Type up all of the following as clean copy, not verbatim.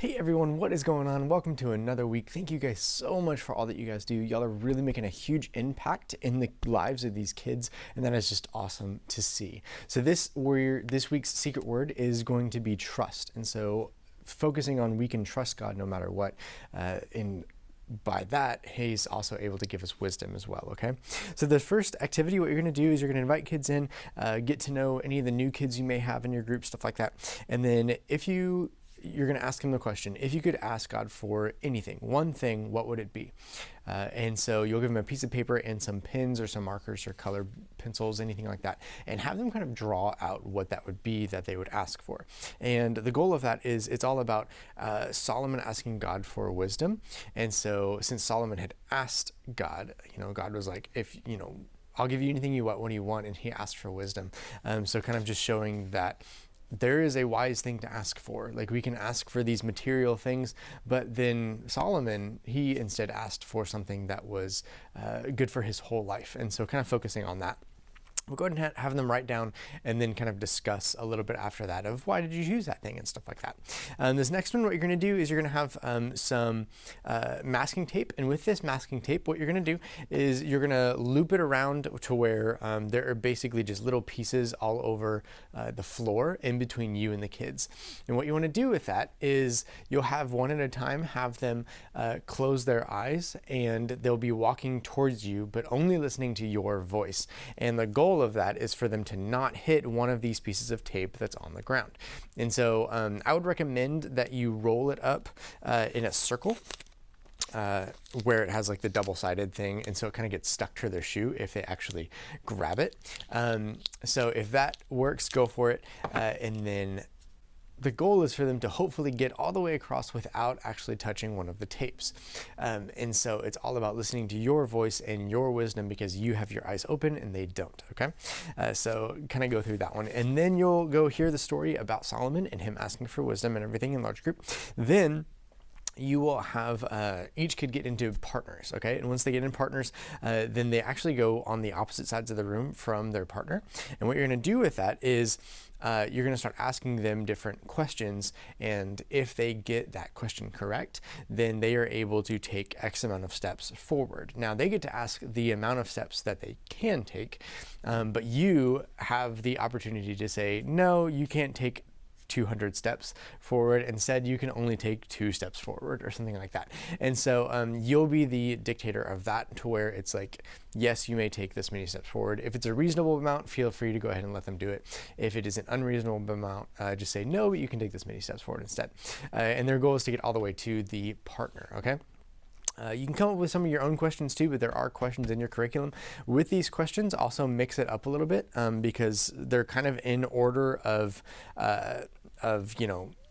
Hey everyone, what is going on? Welcome to another week. Thank you guys so much for all that you guys do. Y'all are really making a huge impact in the lives of these kids, and that is just awesome to see. So this week's secret word is going to be trust. And so focusing on we can trust God no matter what, by that, he's also able to give us wisdom as well, okay? So the first activity, what you're going to do is you're going to invite kids in, get to know any of the new kids you may have in your group, stuff like that. And then you're going to ask him the question, if you could ask God for anything, one thing, what would it be? And so you'll give them a piece of paper and some pens or some markers or color pencils, anything like that, and have them kind of draw out what that would be that they would ask for. And the goal of that is it's all about Solomon asking God for wisdom. And so since Solomon had asked God, God was like, I'll give you anything you want, what do you want? And he asked for wisdom. So kind of just showing that there is a wise thing to ask for. Like, we can ask for these material things, but then Solomon, he instead asked for something that was good for his whole life. And so kind of focusing on that. We'll go ahead and have them write down and then kind of discuss a little bit after that of why did you choose that thing and stuff like that. This next one, what you're going to do is you're going to have some masking tape. And with this masking tape, what you're going to do is you're going to loop it around to where there are basically just little pieces all over the floor in between you and the kids. And what you want to do with that is you'll have one at a time, have them close their eyes, and they'll be walking towards you, but only listening to your voice. And the goal of that is for them to not hit one of these pieces of tape that's on the ground. And so I would recommend that you roll it up in a circle where it has like the double-sided thing, and so it kind of gets stuck to their shoe if they actually grab it. So if that works, go for it. And then the goal is for them to hopefully get all the way across without actually touching one of the tapes. And so it's all about listening to your voice and your wisdom because you have your eyes open and they don't, okay? So kind of go through that one. And then you'll go hear the story about Solomon and him asking for wisdom and everything in large group. Then you will have each kid get into partners, okay? And once they get in partners, then they actually go on the opposite sides of the room from their partner. And what you're gonna do with that is you're going to start asking them different questions, and if they get that question correct, then they are able to take X amount of steps forward. Now they get to ask the amount of steps that they can take, but you have the opportunity to say, no, you can't take 200 steps forward. Instead, you can only take 2 steps forward or something like that. And so you'll be the dictator of that, to where it's like, yes, you may take this many steps forward. If it's a reasonable amount, feel free to go ahead and let them do it. If it is an unreasonable amount, just say no, but you can take this many steps forward instead. And their goal is to get all the way to the partner, okay? You can come up with some of your own questions too, but there are questions in your curriculum. With these questions, also mix it up a little bit because they're kind of in order of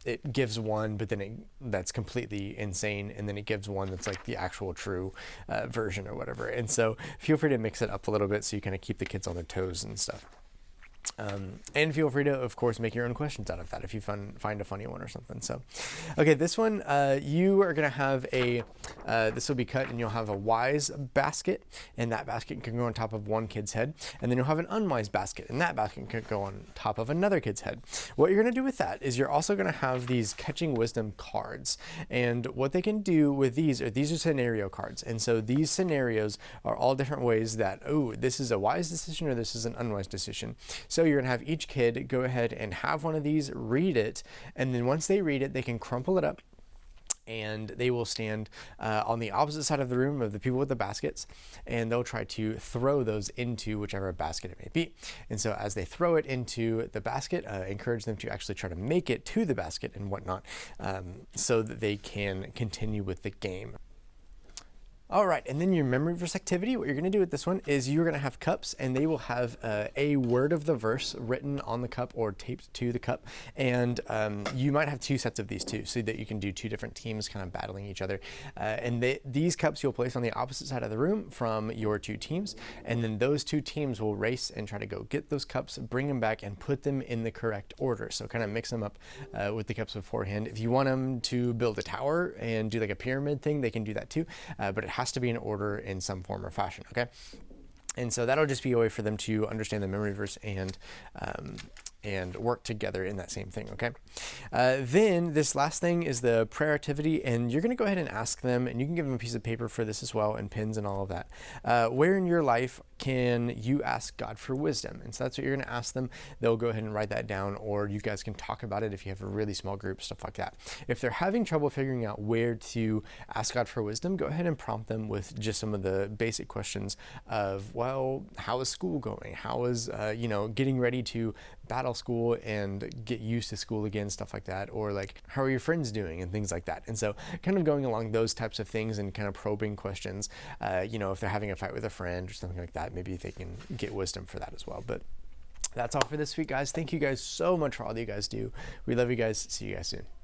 it gives one, but then that's completely insane, and then it gives one that's like the actual true version or whatever. And so feel free to mix it up a little bit so you kind of keep the kids on their toes and stuff. And feel free to, of course, make your own questions out of that if you find a funny one or something. So, okay, this one, you are going to have this will be cut, and you'll have a wise basket, and that basket can go on top of one kid's head. And then you'll have an unwise basket, and that basket can go on top of another kid's head. What you're going to do with that is you're also going to have these catching wisdom cards. And what they can do with these are scenario cards. And so these scenarios are all different ways that, oh, this is a wise decision or this is an unwise decision. So you're going to have each kid go ahead and have one of these, read it, and then once they read it, they can crumple it up, and they will stand on the opposite side of the room of the people with the baskets, and they'll try to throw those into whichever basket it may be. And so as they throw it into the basket, encourage them to actually try to make it to the basket and whatnot, so that they can continue with the game. All right, and then your memory verse activity, what you're going to do with this one is you're going to have cups, and they will have a word of the verse written on the cup or taped to the cup. And you might have 2 sets of these too, so that you can do 2 different teams kind of battling each other. And these cups you'll place on the opposite side of the room from your 2 teams. And then those 2 teams will race and try to go get those cups, bring them back, and put them in the correct order. So kind of mix them up with the cups beforehand. If you want them to build a tower and do like a pyramid thing, they can do that too. But it has to be in order in some form or fashion, okay? And so that'll just be a way for them to understand the memory verse and and work together in that same thing, okay? Then this last thing is the prayer activity, and you're going to go ahead and ask them, and you can give them a piece of paper for this as well, and pens and all of that. Where in your life can you ask God for wisdom? And so that's what you're going to ask them. They'll go ahead and write that down, or you guys can talk about it if you have a really small group, stuff like that. If they're having trouble figuring out where to ask God for wisdom, go ahead and prompt them with just some of the basic questions of, well, how is school going? How is, getting ready to battle school and get used to school again, stuff like that. Or like, how are your friends doing, and things like that. And so kind of going along those types of things and kind of probing questions, if they're having a fight with a friend or something like that, maybe they can get wisdom for that as well. But that's all for this week, guys. Thank you guys so much for all that you guys do. We love you guys. See you guys soon.